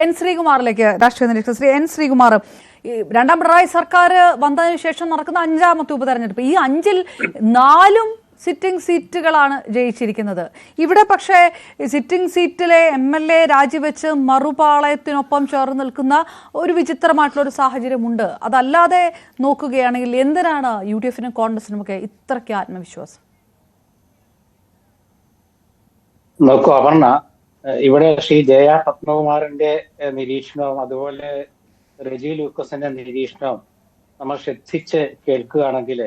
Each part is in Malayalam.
എൻ ശ്രീകുമാറിലേക്ക് രാഷ്ട്രീയ നിരീക്ഷകർ ശ്രീ എൻ ശ്രീകുമാർ, രണ്ടാം പിണറായി സർക്കാർ വന്നതിന് ശേഷം നടക്കുന്ന 5ാമത്തെ ഉപതെരഞ്ഞെടുപ്പ്, ഈ 5ൽ 4 സിറ്റിംഗ് സീറ്റുകളാണ് ജയിച്ചിരിക്കുന്നത്. ഇവിടെ പക്ഷേ സിറ്റിംഗ് സീറ്റിലെ MLA രാജിവെച്ച് മറുപാളയത്തിനൊപ്പം ചേർന്ന് നിൽക്കുന്ന ഒരു വിചിത്രമായിട്ടുള്ളൊരു സാഹചര്യമുണ്ട്. അതല്ലാതെ നോക്കുകയാണെങ്കിൽ എന്തിനാണ് UDF-നും കോൺഗ്രസിനുമൊക്കെ ഇത്രയ്ക്ക് ആത്മവിശ്വാസം? നോക്കൂ അപർണ, ഇവിടെ ശ്രീ ജയ പത്മകുമാറിന്റെ നിരീക്ഷണവും അതുപോലെ റെജി ലൂക്കസിന്റെ നിരീക്ഷണവും നമ്മൾ ശ്രദ്ധിച്ച് കേൾക്കുകയാണെങ്കിൽ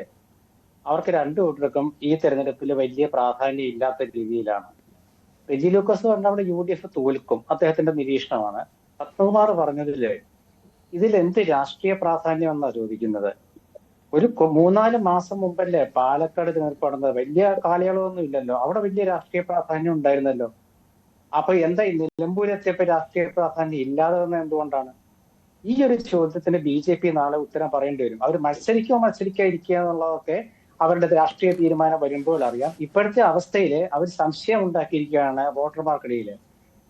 അവർക്ക് രണ്ടു കൂട്ടർക്കും ഈ തെരഞ്ഞെടുപ്പിൽ വലിയ പ്രാധാന്യം ഇല്ലാത്ത രീതിയിലാണ്. റെജി ലൂക്കസ് പറഞ്ഞ അവിടെ UDF തോൽക്കും, അദ്ദേഹത്തിന്റെ നിരീക്ഷണമാണ്. പത്മകുമാർ പറഞ്ഞതിൽ ഇതിൽ എന്ത് രാഷ്ട്രീയ പ്രാധാന്യം എന്നാണ് ചോദിക്കുന്നത്. ഒരു 3-4 മാസം മുമ്പല്ലേ പാലക്കാട് തിരഞ്ഞെടുപ്പ് നടന്നത്, വലിയ കാലയളവൊന്നും ഇല്ലല്ലോ, അവിടെ വലിയ രാഷ്ട്രീയ പ്രാധാന്യം ഉണ്ടായിരുന്നല്ലോ. അപ്പൊ എന്താ നിലമ്പൂരെത്തിയപ്പോ രാഷ്ട്രീയ പ്രാധാന്യം ഇല്ലാതെ വന്നത് എന്തുകൊണ്ടാണ്? ഈ ഒരു ചോദ്യത്തിന് BJP നാളെ ഉത്തരം പറയേണ്ടി വരും. അവർ മത്സരിക്കാതിരിക്കുക എന്നുള്ളതൊക്കെ അവരുടെ രാഷ്ട്രീയ തീരുമാനം വരുമ്പോൾ അറിയാം. ഇപ്പോഴത്തെ അവസ്ഥയിൽ അവർ സംശയം ഉണ്ടാക്കിയിരിക്കുകയാണ് വോട്ടർമാർക്കിടയിൽ.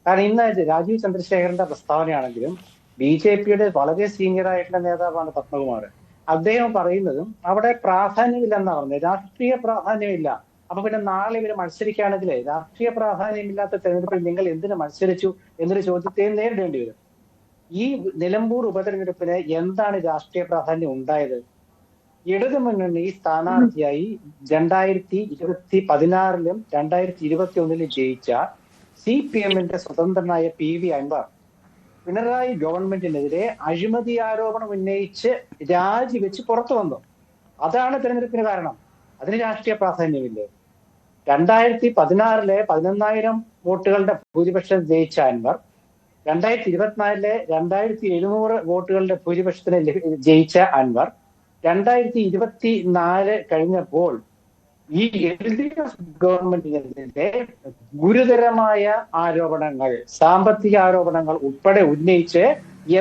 കാരണം ഇന്ന് രാജീവ് ചന്ദ്രശേഖരന്റെ പ്രസ്താവനയാണെങ്കിലും BJPയുടെ വളരെ സീനിയർ ആയിട്ടുള്ള നേതാവാണ് പത്മകുമാർ. അദ്ദേഹം പറയുന്നതും അവിടെ പ്രാധാന്യമില്ലെന്നാണ് പറഞ്ഞത്, രാഷ്ട്രീയ പ്രാധാന്യമില്ല. അപ്പൊ പിന്നെ നാളെ ഇവര് മത്സരിക്കുകയാണെങ്കിൽ രാഷ്ട്രീയ പ്രാധാന്യമില്ലാത്ത തെരഞ്ഞെടുപ്പിൽ നിങ്ങൾ എന്തിനു മത്സരിച്ചു എന്നൊരു ചോദ്യത്തെ നേരിടേണ്ടി വരും. ഈ നിലമ്പൂർ ഉപതെരഞ്ഞെടുപ്പിന് എന്താണ് രാഷ്ട്രീയ പ്രാധാന്യം ഉണ്ടായത്? ഇടതുമുന്നണി സ്ഥാനാർത്ഥിയായി 2016-ലും 2021-ലും ജയിച്ച CPM-ന്റെ സ്വതന്ത്രനായ PV അൻവർ പിണറായി ഗവൺമെന്റിനെതിരെ അഴിമതി ആരോപണം ഉന്നയിച്ച് രാജിവെച്ച് പുറത്തു വന്നു. അതാണ് തെരഞ്ഞെടുപ്പിന് കാരണം. അതിന് രാഷ്ട്രീയ പ്രാധാന്യമില്ലേ? 2016-ലെ 11,000 വോട്ടുകളുടെ ഭൂരിപക്ഷം ജയിച്ച അൻവർ 2024-ലെ 2,700 വോട്ടുകളുടെ ഭൂരിപക്ഷത്തിന് ജയിച്ച അൻവർ 2024 കഴിഞ്ഞപ്പോൾ ഈ LDF ഗവൺമെന്റിനെതിരെ ഗുരുതരമായ ആരോപണങ്ങൾ, സാമ്പത്തിക ആരോപണങ്ങൾ ഉൾപ്പെടെ ഉന്നയിച്ച്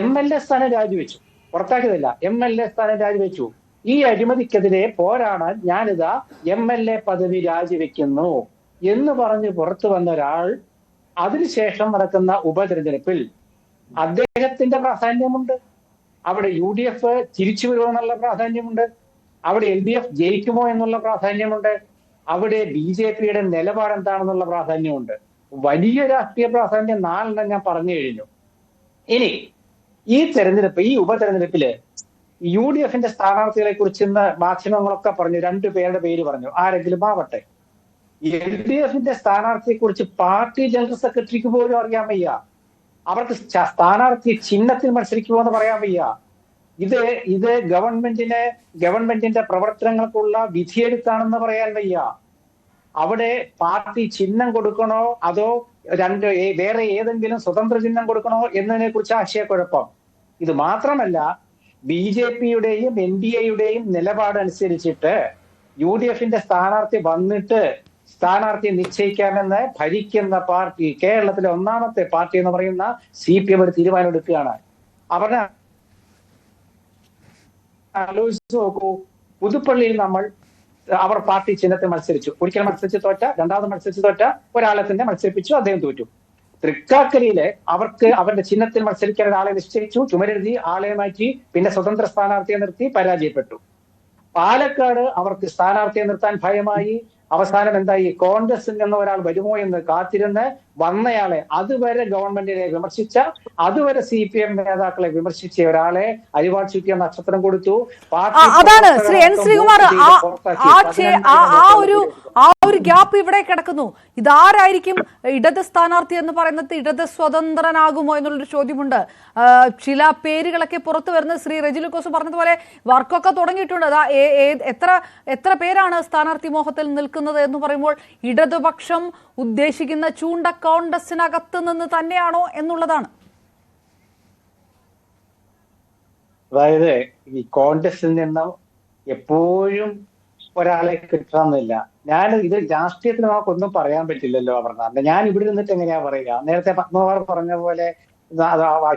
MLA സ്ഥാനം രാജിവെച്ചു. പുറത്താക്കിയതല്ല, MLA സ്ഥാനം രാജിവെച്ചു. ഈ അഴിമതിക്കെതിരെ പോരാടാൻ ഞാനിതാ MLA പദവി രാജിവെക്കുന്നു എന്ന് പറഞ്ഞ് പുറത്തു വന്ന ഒരാൾ അതിനുശേഷം നടക്കുന്ന ഉപതെരഞ്ഞെടുപ്പിൽ അദ്ദേഹത്തിന്റെ പ്രാധാന്യമുണ്ട്. അവിടെ UDF തിരിച്ചു വരുമോ എന്നുള്ള പ്രാധാന്യമുണ്ട്. അവിടെ LDF ജയിക്കുമോ എന്നുള്ള പ്രാധാന്യമുണ്ട്. അവിടെ BJPയുടെ നിലപാട് എന്താണെന്നുള്ള പ്രാധാന്യമുണ്ട്. വലിയ രാഷ്ട്രീയ പ്രാധാന്യം 4 ഞാൻ പറഞ്ഞു കഴിഞ്ഞു. ഇനി ഈ തെരഞ്ഞെടുപ്പ്, ഈ ഉപതെരഞ്ഞെടുപ്പില് UDF-ന്റെ സ്ഥാനാർത്ഥികളെ കുറിച്ച് ഇന്ന് മാധ്യമങ്ങളൊക്കെ പറഞ്ഞു, 2 പേരുടെ പേര് പറഞ്ഞു, ആരെങ്കിലും ആവട്ടെ. LDF-ന്റെ സ്ഥാനാർത്ഥിയെ കുറിച്ച് പാർട്ടി ജനറൽ സെക്രട്ടറിക്ക് പോലും അറിയാൻ വയ്യ. അവർക്ക് സ്ഥാനാർത്ഥി ചിഹ്നത്തിൽ മത്സരിക്കുമോ എന്ന് പറയാൻ വയ്യ. ഇത് ഗവൺമെന്റിന്റെ പ്രവർത്തനങ്ങൾക്കുള്ള വിധിയെഴുത്താണെന്ന് പറയാൻ വയ്യ. അവിടെ പാർട്ടി ചിഹ്നം കൊടുക്കണോ അതോ വേറെ ഏതെങ്കിലും സ്വതന്ത്ര ചിഹ്നം കൊടുക്കണോ എന്നതിനെ കുറിച്ച് ആശയക്കുഴപ്പം. ഇത് മാത്രമല്ല, BJPയുടെയും NDAയുടെയും നിലപാടനുസരിച്ചിട്ട് UDF-ന്റെ സ്ഥാനാർത്ഥി വന്നിട്ട് സ്ഥാനാർത്ഥിയെ നിശ്ചയിക്കാമെന്ന് ഭരിക്കുന്ന പാർട്ടി, കേരളത്തിലെ 1ാമത്തെ പാർട്ടി എന്ന് പറയുന്ന CPM ഒരു തീരുമാനമെടുക്കുകയാണ്. ആലോചിച്ച് നോക്കൂ, പുതുപ്പള്ളിയിൽ അവർ പാർട്ടി ചിഹ്നത്തിൽ മത്സരിച്ചു, ഒരിക്കൽ മത്സരിച്ച് തോറ്റ, 2ാമത് മത്സരിച്ച് തോറ്റ ഒരാളെ തന്നെ മത്സരിപ്പിച്ചു, അദ്ദേഹം തോറ്റു. തൃക്കാക്കരയില് അവർക്ക് അവരുടെ ചിഹ്നത്തിൽ മത്സരിക്കാൻ ഒരാളെ നിശ്ചയിച്ചു, ചുമരെഴുതി ആളെ മാറ്റി, പിന്നെ സ്വതന്ത്ര സ്ഥാനാർത്ഥിയെ നിർത്തി, പരാജയപ്പെട്ടു. പാലക്കാട് അവർക്ക് സ്ഥാനാർത്ഥിയെ നിർത്താൻ ഭയമായി. അവസാനം എന്തായി? കോൺഗ്രസിൽ നിന്ന് ഒരാൾ വരുമോ എന്ന് കാത്തിരുന്ന് വന്നയാളെ, അതുവരെ ഗവൺമെന്റിനെ വിമർശിച്ച, അതുവരെ CPM നേതാക്കളെ വിമർശിച്ച ഒരാളെ അരിവാൾ ചുറ്റിയ നക്ഷത്രം കൊടുത്തു. അതാണ് ശ്രീ എൻ ശ്രീകുമാർ, ആ ഒരു ഗ്യാപ്പ് ഇവിടെ കിടക്കുന്നു. ഇതാരായിരിക്കും ഇടത് സ്ഥാനാർത്ഥി എന്ന് പറയുന്നത്? ഇടത് സ്വതന്ത്രനാകുമോ എന്നുള്ളൊരു ചോദ്യമുണ്ട്. ചില പേരുകളൊക്കെ പുറത്തു വരുന്നത് ശ്രീ റെജി ലൂക്കോസ് പറഞ്ഞതുപോലെ വർക്കൊക്കെ തുടങ്ങിയിട്ടുണ്ട്. അതാ എത്ര പേരാണ് സ്ഥാനാർത്ഥി മോഹത്തിൽ നിൽക്കുന്നത് എന്ന് പറയുമ്പോൾ ഇടതുപക്ഷം ഉദ്ദേശിക്കുന്ന ചൂണ്ട കോൺഗ്രസിനകത്ത് നിന്ന് തന്നെയാണോ എന്നുള്ളതാണ്. അതായത് ഈ കോൺഗ്രസിൽ നിന്നും എപ്പോഴും ഒരാളെ കിട്ടണമെന്നില്ല. ഇത് രാഷ്ട്രീയത്തിൽ നമുക്കൊന്നും പറയാൻ പറ്റില്ലല്ലോ പറഞ്ഞാൽ. ഞാൻ ഇവിടെ നിന്നിട്ട് എങ്ങനെയാ പറയുക? നേരത്തെ പത്മകുമാർ പറഞ്ഞ പോലെ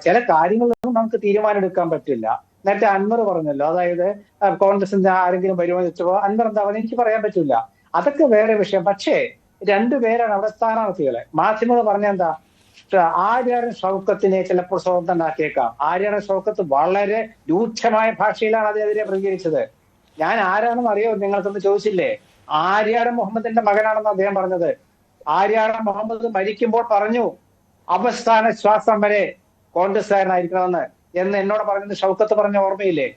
ചില കാര്യങ്ങളൊന്നും നമുക്ക് തീരുമാനം എടുക്കാൻ പറ്റില്ല. നേരത്തെ അൻവർ പറഞ്ഞല്ലോ, അതായത് കോൺഗ്രസിന്റെ ആരെങ്കിലും വരുമോ എന്ന് വെച്ചപ്പോ അൻവർ എന്താണെന്ന് എനിക്ക് പറയാൻ പറ്റില്ല. അതൊക്കെ വേറെ വിഷയം. പക്ഷേ 2 പേരാണ് അവിടെ സ്ഥാനാർത്ഥികളെ. മാധ്യമങ്ങൾ പറഞ്ഞ എന്താ? ആര്യാടൻ ഷൗക്കത്തിനെ ചിലപ്പോൾ സ്വതന്ത്രനാക്കിയേക്കാം. ആര്യാടൻ ഷൗക്കത്ത് വളരെ രൂക്ഷമായ ഭാഷയിലാണ് അതിനെതിരെ പ്രതികരിച്ചത്. ഞാൻ ആരാണെന്ന് അറിയോ നിങ്ങൾക്കൊന്ന് ചോദിച്ചില്ലേ? ആര്യാടൻ മുഹമ്മദിന്റെ മകനാണെന്ന് അദ്ദേഹം പറഞ്ഞത്. ആര്യാടൻ മുഹമ്മദ് മരിക്കുമ്പോൾ പറഞ്ഞു അവസാന ശ്വാസം വരെ കോൺഗ്രസ്സുകാരനായിരിക്കണമെന്ന് എന്ന് എന്നോട് പറഞ്ഞത് ഷൗക്കത്ത് പറഞ്ഞ ഓർമ്മയില്ലേ?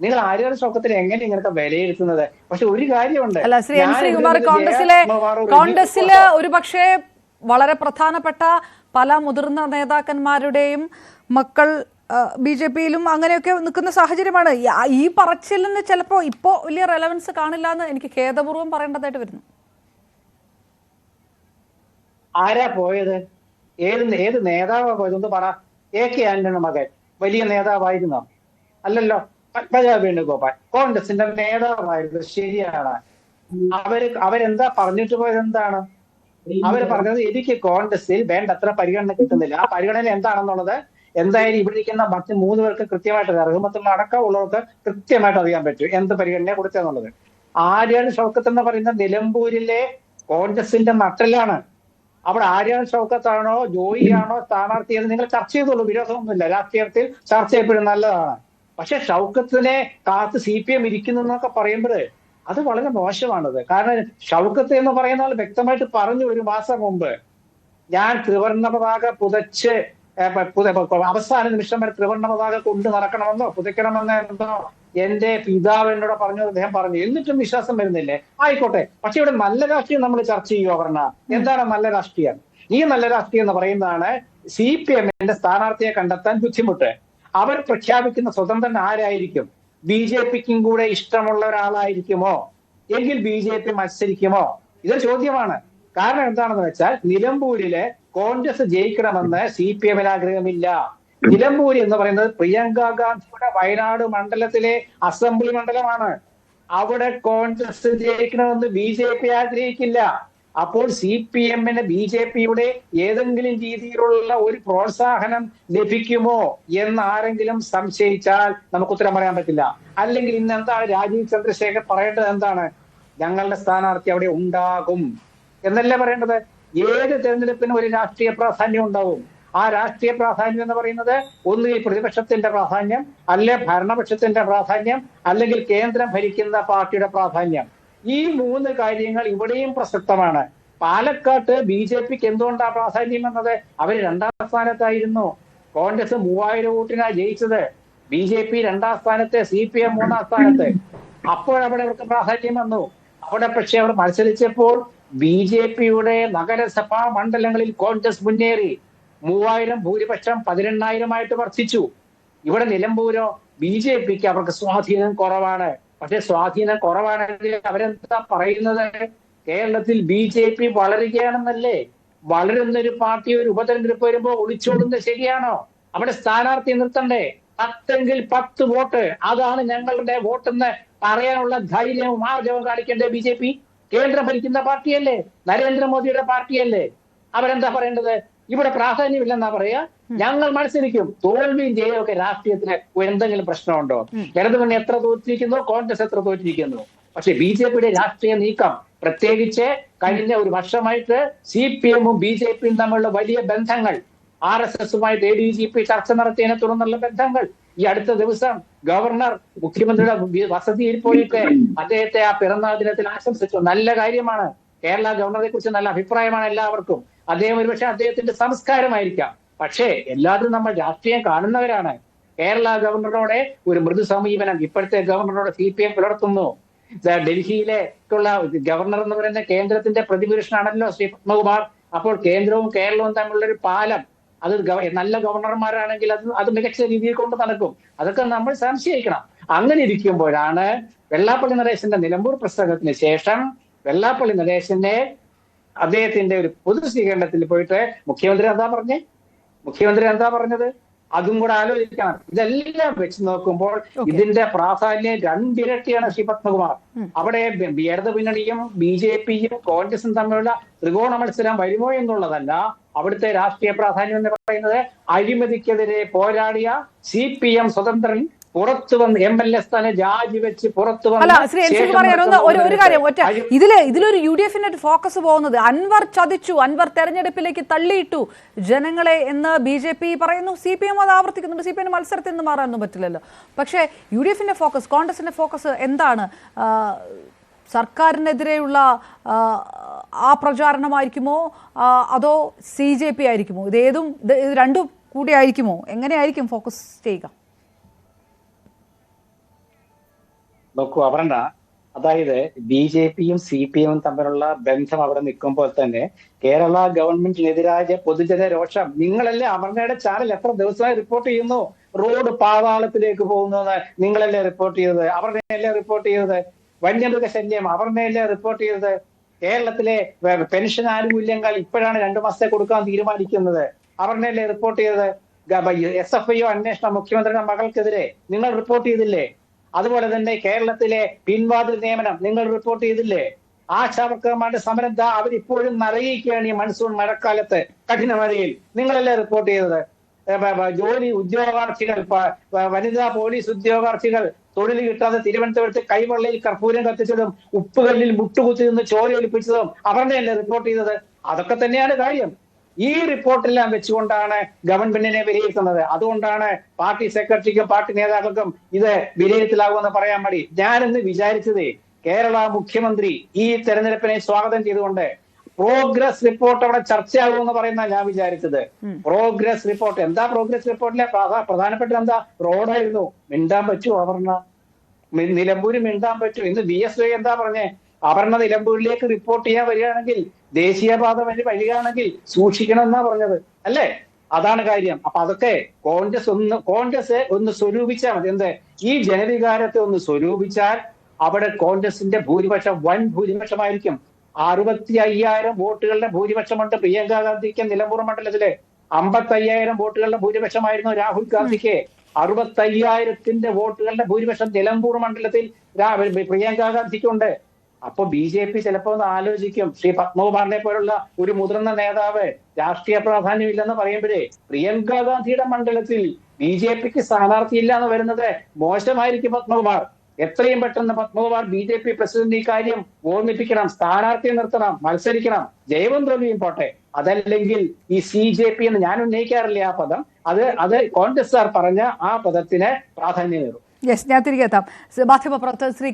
നിങ്ങൾ ആര്യാടൻ ഷൗക്കത്തിനെ എങ്ങനെ ഇങ്ങനത്തെ വിലയിരുത്തുന്നത്? പക്ഷെ ഒരു കാര്യമുണ്ട്, അല്ല ശ്രീ എൻ ശ്രീകുമാർ, കോൺഗ്രസിലെ ഒരു പക്ഷേ വളരെ പ്രധാനപ്പെട്ട പല മുതിർന്ന നേതാക്കന്മാരുടെയും മക്കൾ BJP-യിലും അങ്ങനെയൊക്കെ നിൽക്കുന്ന സാഹചര്യമാണ്. ഈ പറച്ചിലിന് ചിലപ്പോൾ ഇപ്പോൾ വലിയ റെലവൻസ് കാണില്ല എന്ന് എനിക്ക് ഖേദപൂർവ്വം പറയേണ്ടതായിട്ട് വരുന്നു. ആരാ പോയത്? ഏത് നേതാവാ പോയത്? ഒന്ന് പറ. AK ആന്റണിയുടെ മകൻ വലിയ നേതാവായിരുന്നോ? അല്ലല്ലോ. പത്മജ വേണുഗോപാൽ കോൺഗ്രസിന്റെ നേതാവായിരുന്നു, ശരിയാണ്. അവരെന്താ പറഞ്ഞിട്ട് പോയത്? എന്താണ് അവര് പറഞ്ഞത്? എനിക്ക് കോൺഗ്രസിൽ വേണ്ടത്ര പരിഗണന കിട്ടുന്നില്ല. ആ പരിഗണന എന്താണെന്നുള്ളത് എന്തായാലും ഇവിടെ ഇരിക്കുന്ന മറ്റ് 3 പേർക്ക് കൃത്യമായിട്ട് അറിയാം. റഹ്മത്തുള്ള അടക്കമുള്ളവർക്ക് കൃത്യമായിട്ട് അറിയാൻ പറ്റും എന്ത് പരിഗണന കൊടുത്തെന്നുള്ളത്. ആര്യാടൻ ഷൗക്കത്ത് എന്ന് പറയുന്ന നിലമ്പൂരിലെ കോൺഗ്രസിന്റെ നട്ടലാണ്. അവിടെ ആര്യാടൻ ഷൗക്കത്താണോ ജോയിയാണോ സ്ഥാനാർത്ഥി എന്ന് നിങ്ങൾ ചർച്ച ചെയ്തോളൂ, വിരോധമൊന്നുമില്ല. രാഷ്ട്രീയത്തിൽ ചർച്ച എപ്പോഴും നല്ലതാണ്. പക്ഷെ ഷൗക്കത്തിനെ കാത്ത് CPM ഇരിക്കുന്നു എന്നൊക്കെ പറയുമ്പോൾ അത് വളരെ മോശമാണത്. കാരണം ഷൗക്കത്ത് എന്ന് പറയുന്ന ആൾ വ്യക്തമായിട്ട് പറഞ്ഞു ഒരു മാസം മുമ്പ്, ഞാൻ ത്രിവർണ്ണ പതാക പുതച്ച് അവസാന നിമിഷം വരെ ത്രിവർണ്ണ പതാക കൊണ്ട് നടക്കണമെന്നോ പുതയ്ക്കണമെന്നോ എന്തോ എന്റെ പിതാവ് എന്നോട് പറഞ്ഞു, അദ്ദേഹം പറഞ്ഞു. എന്നിട്ടും വിശ്വാസം വരുന്നില്ലേ? ആയിക്കോട്ടെ, പക്ഷെ ഇവിടെ നല്ല രാഷ്ട്രീയം നമ്മൾ ചർച്ച ചെയ്യുക. പറഞ്ഞ എന്താണ് നല്ല രാഷ്ട്രീയം? ഈ നല്ല രാഷ്ട്രീയം എന്ന് പറയുന്നതാണ് CPM-ന്റെ സ്ഥാനാർത്ഥിയെ കണ്ടെത്താൻ ബുദ്ധിമുട്ട്. അവർ പ്രഖ്യാപിക്കുന്ന സ്വതന്ത്രൻ ആരായിരിക്കും? BJP-ക്കും കൂടെ ഇഷ്ടമുള്ള ഒരാളായിരിക്കുമോ? എങ്കിൽ BJP മത്സരിക്കുമോ? ഇതൊരു ചോദ്യമാണ്. കാരണം എന്താണെന്ന് വെച്ചാൽ നിലമ്പൂരിലെ കോൺഗ്രസ് ജയിക്കണമെന്ന് CPM-ന് ആഗ്രഹമില്ല. നിലമ്പൂർ എന്ന് പറയുന്നത് പ്രിയങ്ക ഗാന്ധിയുടെ വയനാട് മണ്ഡലത്തിലെ അസംബ്ലി മണ്ഡലമാണ്. അവിടെ കോൺഗ്രസ് ജയിക്കണമെന്ന് BJP ആഗ്രഹിക്കില്ല. അപ്പോൾ CPM-ന് BJP-യുടെ ഏതെങ്കിലും രീതിയിലുള്ള ഒരു പ്രോത്സാഹനം ലഭിക്കുമോ എന്ന് ആരെങ്കിലും സംശയിച്ചാൽ നമുക്ക് ഉത്തരം പറയാൻ പറ്റില്ല. അല്ലെങ്കിൽ ഇന്ന് എന്താണ് രാജീവ് ചന്ദ്രശേഖർ പറയേണ്ടത്? എന്താണ്? ഞങ്ങളുടെ സ്ഥാനാർത്ഥി അവിടെ ഉണ്ടാകും എന്നല്ലേ പറയേണ്ടത്? ഏത് തെരഞ്ഞെടുപ്പിനും ഒരു രാഷ്ട്രീയ പ്രാധാന്യം ഉണ്ടാവും. ആ രാഷ്ട്രീയ പ്രാധാന്യം എന്ന് പറയുന്നത് ഒന്നുകിൽ പ്രതിപക്ഷത്തിന്റെ പ്രാധാന്യം, അല്ലെ ഭരണപക്ഷത്തിന്റെ പ്രാധാന്യം, അല്ലെങ്കിൽ കേന്ദ്രം ഭരിക്കുന്ന പാർട്ടിയുടെ പ്രാധാന്യം. ഈ 3 കാര്യങ്ങൾ ഇവിടെയും പ്രസക്തമാണ്. പാലക്കാട്ട് BJP-ക്ക് എന്തുകൊണ്ടാണ് പ്രാധാന്യം എന്നത്? അവർ 2ാം സ്ഥാനത്തായിരുന്നു. കോൺഗ്രസ് 3000 വോട്ടിനാണ് ജയിച്ചത്. BJP 2ാം സ്ഥാനത്ത്, CPM 3ാം സ്ഥാനത്ത്. അപ്പോഴവിടെ അവർക്ക് പ്രാധാന്യം വന്നു. അവിടെ പക്ഷെ അവർ മത്സരിച്ചപ്പോൾ BJP-യുടെ നഗരസഭാ മണ്ഡലങ്ങളിൽ കോൺഗ്രസ് മുന്നേറി. 3000 ഭൂരിപക്ഷം 18,000 വർദ്ധിച്ചു. ഇവിടെ നിലമ്പൂരോ BJP-ക്ക് അവർക്ക് സ്വാധീനം കുറവാണ്. പക്ഷെ സ്വാധീനം കുറവാണെങ്കിൽ അവരെന്താ പറയുന്നത്? കേരളത്തിൽ BJP വളരുകയാണെന്നല്ലേ? വളരുന്നൊരു പാർട്ടി ഒരു ഉപതെരഞ്ഞെടുപ്പ് വരുമ്പോ ഒളിച്ചോടുന്നത് ശരിയാണോ? അവിടെ സ്ഥാനാർത്ഥി നിർത്തണ്ടേ? 10 10 വോട്ട്, അതാണ് ഞങ്ങളുടെ വോട്ടെന്ന് പറയാനുള്ള ധൈര്യവും ആർജവും കാണിക്കേണ്ടേ BJP? കേന്ദ്രം ഭരിക്കുന്ന പാർട്ടിയല്ലേ? നരേന്ദ്രമോദിയുടെ പാർട്ടിയല്ലേ? അവരെന്താ പറയേണ്ടത്? ഇവിടെ പ്രാധാന്യമില്ലെന്നാ പറയാ. ഞങ്ങൾ മത്സരിക്കും. തോൽവിയും ജയവും ഒക്കെ രാഷ്ട്രീയത്തിന് എന്തെങ്കിലും പ്രശ്നമുണ്ടോ? ഇടതുമുന്നണി എത്ര തോറ്റിരിക്കുന്നു, കോൺഗ്രസ് എത്ര തോറ്റിരിക്കുന്നു. പക്ഷെ BJP-യുടെ രാഷ്ട്രീയ നീക്കം, പ്രത്യേകിച്ച് കഴിഞ്ഞ ഒരു വർഷമായിട്ട് CPM-ഉം BJP-യും തമ്മിലുള്ള വലിയ ബന്ധങ്ങൾ, RSS-ഉമായിട്ട് ADGP ചർച്ച നടത്തിയതിനെ തുടർന്നുള്ള ബന്ധങ്ങൾ, ഈ അടുത്ത ദിവസം ഗവർണർ മുഖ്യമന്ത്രിയുടെ വസതിയിൽ പോയിട്ട് അദ്ദേഹത്തെ ആ പിറന്നാൾ ദിനത്തിൽ ആശംസിച്ചു. നല്ല കാര്യമാണ്. കേരള ഗവർണറെ കുറിച്ച് നല്ല അഭിപ്രായമാണ് എല്ലാവർക്കും. അദ്ദേഹം ഒരുപക്ഷെ അദ്ദേഹത്തിന്റെ സംസ്കാരമായിരിക്കാം. പക്ഷേ എല്ലാത്തിനും നമ്മൾ രാഷ്ട്രീയം കാണുന്നവരാണ്. കേരള ഗവർണറോടെ ഒരു മൃദു സമീപനം ഇപ്പോഴത്തെ ഗവർണറോട് CPM പുലർത്തുന്നു. ഡൽഹിയിലേക്കുള്ള ഗവർണർ എന്ന് പറയുന്ന കേന്ദ്രത്തിന്റെ പ്രതിപുരുഷനാണല്ലോ ശ്രീ പത്മകുമാർ. അപ്പോൾ കേന്ദ്രവും കേരളവും തമ്മിലുള്ള ഒരു പാലം, അത് നല്ല ഗവർണർമാരാണെങ്കിൽ അത് മികച്ച രീതിയിൽ കൊണ്ട് നടക്കും. അതൊക്കെ നമ്മൾ സംശയിക്കണം. അങ്ങനെ ഇരിക്കുമ്പോഴാണ് വെള്ളാപ്പള്ളി നടേശന്റെ നിലമ്പൂർ പ്രസംഗത്തിന് ശേഷം വെള്ളാപ്പള്ളി നടേശന്റെ അദ്ദേഹത്തിന്റെ ഒരു പൊതു സ്വീകരണത്തിൽ പോയിട്ട് മുഖ്യമന്ത്രി എന്താ പറഞ്ഞത്? അതും കൂടെ ആലോചിക്കണം. ഇതെല്ലാം വെച്ച് നോക്കുമ്പോൾ ഇതിന്റെ പ്രാധാന്യം 2 ഇരട്ടിയാണ് ശ്രീ പത്മകുമാർ. അവിടെ ഇടത് മുന്നണിയും BJP-യും കോൺഗ്രസും തമ്മിലുള്ള ത്രികോണ മത്സരം വരുമോ എന്നുള്ളതല്ല. അവിടുത്തെ രാഷ്ട്രീയ പ്രാധാന്യം എന്ന് പറയുന്നത് അഴിമതിക്കെതിരെ പോരാടിയ CPM സ്വതന്ത്രൻ പുറത്തു വന്ന് MLA സ്ഥാനം രാജിവെച്ച് പുറത്തു അല്ല ശ്രീ എൻ ശ്രീകുമാർ ഒരു കാര്യം ഒറ്റ ഇതിലൊരു UDF-ന്റെ ഫോക്കസ് പോകുന്നത് അൻവർ ചതിച്ചു, അൻവർ തെരഞ്ഞെടുപ്പിലേക്ക് തള്ളിയിട്ടു ജനങ്ങളെ എന്ന് BJP പറയുന്നു. CPM അത് ആവർത്തിക്കുന്നുണ്ട്. CPM മത്സരത്തിൽ നിന്ന് മാറാനൊന്നും പറ്റില്ലല്ലോ. പക്ഷേ UDF-ന്റെ ഫോക്കസ്, കോൺഗ്രസിന്റെ ഫോക്കസ് എന്താണ്? സർക്കാരിനെതിരെയുള്ള ആ പ്രചാരണമായിരിക്കുമോ അതോ CJP ആയിരിക്കുമോ? ഇത് രണ്ടും കൂടിയായിരിക്കുമോ? എങ്ങനെയായിരിക്കും ഫോക്കസ് ചെയ്യുക? നോക്കൂ അപർണ, അതായത് BJPയും CPM തമ്മിലുള്ള ബന്ധം അവിടെ നിൽക്കുമ്പോൾ തന്നെ കേരള ഗവൺമെന്റിനെതിരായ പൊതുജന രോഷം നിങ്ങളല്ലേ അപർണയുടെ ചാനൽ എത്ര ദിവസമായി റിപ്പോർട്ട് ചെയ്യുന്നു? റോഡ് പാതാളത്തിലേക്ക് പോകുന്നത് നിങ്ങളല്ലേ റിപ്പോർട്ട് ചെയ്തത്? അപർണയല്ലേ റിപ്പോർട്ട് ചെയ്തത്? വന്യമൃഗ ശല്യം അപർണയല്ലേ റിപ്പോർട്ട് ചെയ്തത്? കേരളത്തിലെ പെൻഷൻ ആനുകൂല്യങ്ങൾ ഇപ്പോഴാണ് 2 മാസത്തെ കൊടുക്കാൻ തീരുമാനിക്കുന്നത്, അപർണയല്ലേ റിപ്പോർട്ട് ചെയ്തത്? SFIO അന്വേഷണം മുഖ്യമന്ത്രിയുടെ മകൾക്കെതിരെ നിങ്ങൾ റിപ്പോർട്ട് ചെയ്തില്ലേ? അതുപോലെ തന്നെ കേരളത്തിലെ പിൻവാതിൽ നിയമനം നിങ്ങൾ റിപ്പോർട്ട് ചെയ്തില്ലേ? ആശാവർക്കർമാരുടെ സമരം അവരിപ്പോഴും നരകിക്കുകയാണ് ഈ മൺസൂൺ മഴക്കാലത്ത് കഠിന മഴയിൽ. നിങ്ങളല്ലേ റിപ്പോർട്ട് ചെയ്തത്? ജോലി ഉദ്യോഗാർത്ഥികൾ, വനിതാ പോലീസ് ഉദ്യോഗാർത്ഥികൾ തൊഴിൽ കിട്ടാതെ തിരുവനന്തപുരത്ത് കൈവെള്ളയിൽ കർപ്പൂരം കത്തിച്ചതും ഉപ്പുകല്ലിൽ മുട്ടുകുത്തി നിന്ന് ചോര ഒലിപ്പിച്ചതും അവരുടെയല്ലേ റിപ്പോർട്ട് ചെയ്തത്? അതൊക്കെ തന്നെയാണ് കാര്യം. ഈ റിപ്പോർട്ടെല്ലാം വെച്ചുകൊണ്ടാണ് ഗവൺമെന്റിനെ വിലയിരുത്തുന്നത്. അതുകൊണ്ടാണ് പാർട്ടി സെക്രട്ടറിക്കും പാർട്ടി നേതാക്കൾക്കും ഇത് വിലയിരുത്തലാകുമെന്ന് പറയാൻ മടി. ഞാനെന്ന് വിചാരിച്ചത് കേരള മുഖ്യമന്ത്രി ഈ തെരഞ്ഞെടുപ്പിനെ സ്വാഗതം ചെയ്തുകൊണ്ട് പ്രോഗ്രസ് റിപ്പോർട്ട് അവിടെ ചർച്ചയാകുമെന്ന് പറയുന്ന ഞാൻ വിചാരിച്ചത്. പ്രോഗ്രസ് റിപ്പോർട്ട് എന്താ? പ്രോഗ്രസ് റിപ്പോർട്ടിലെ പ്രധാനപ്പെട്ട എന്താ? റോഡായിരുന്നു. മിണ്ടാൻ പറ്റുമോ അപർണ? നിലമ്പൂര് മിണ്ടാൻ പറ്റും? ഇന്ന് BSY എന്താ പറഞ്ഞേ? അപർണ നിലമ്പൂരിലേക്ക് റിപ്പോർട്ട് ചെയ്യാൻ വരികയാണെങ്കിൽ, ദേശീയപാത വഴി വരികയാണെങ്കിൽ സൂക്ഷിക്കണം എന്നാ പറഞ്ഞത് അല്ലേ? അതാണ് കാര്യം. അപ്പൊ അതൊക്കെ കോൺഗ്രസ് ഒന്ന് സ്വരൂപിച്ചാൽ മതി. എന്ത്? ഈ ജനവികാരത്തെ ഒന്ന് സ്വരൂപിച്ചാൽ അവിടെ കോൺഗ്രസിന്റെ ഭൂരിപക്ഷം വൻ ഭൂരിപക്ഷമായിരിക്കും. 65,000 വോട്ടുകളുടെ ഭൂരിപക്ഷമുണ്ട് പ്രിയങ്ക ഗാന്ധിക്ക് നിലമ്പൂർ മണ്ഡലത്തില്. 55,000 വോട്ടുകളുടെ ഭൂരിപക്ഷമായിരുന്നു രാഹുൽ ഗാന്ധിക്ക്. 65,000 വോട്ടുകളുടെ ഭൂരിപക്ഷം നിലമ്പൂർ മണ്ഡലത്തിൽ പ്രിയങ്ക ഗാന്ധിക്കുണ്ട്. അപ്പൊ BJP ചിലപ്പോ ഒന്ന് ആലോചിക്കും, ശ്രീ പത്മകുമാറിനെ പോലുള്ള ഒരു മുതിർന്ന നേതാവ് രാഷ്ട്രീയ പ്രാധാന്യം ഇല്ലെന്ന് പറയുമ്പോഴേ പ്രിയങ്ക ഗാന്ധിയുടെ മണ്ഡലത്തിൽ BJPക്ക് സ്ഥാനാർത്ഥിയില്ല എന്ന് വരുന്നത് മോശമായിരിക്കും. പത്മകുമാർ എത്രയും പെട്ടെന്ന് പത്മകുമാർ BJP പ്രസിഡന്റ് ഈ കാര്യം ഓർമ്മിപ്പിക്കണം. സ്ഥാനാർത്ഥിയെ നിർത്തണം, മത്സരിക്കണം, ജയവും തോൽവിയും പോട്ടെ. അതല്ലെങ്കിൽ ഈ CJP എന്ന് ഞാൻ ഉന്നയിക്കാറില്ല ആ പദം, അത് കോൺഗ്രസ്സുകാർ പറഞ്ഞ ആ പദത്തിന് പ്രാധാന്യമേറും. യെസ്, ഞാൻ തിരികെ എത്താം. മാധ്യമപ്രവർത്തകർ ശ്രീ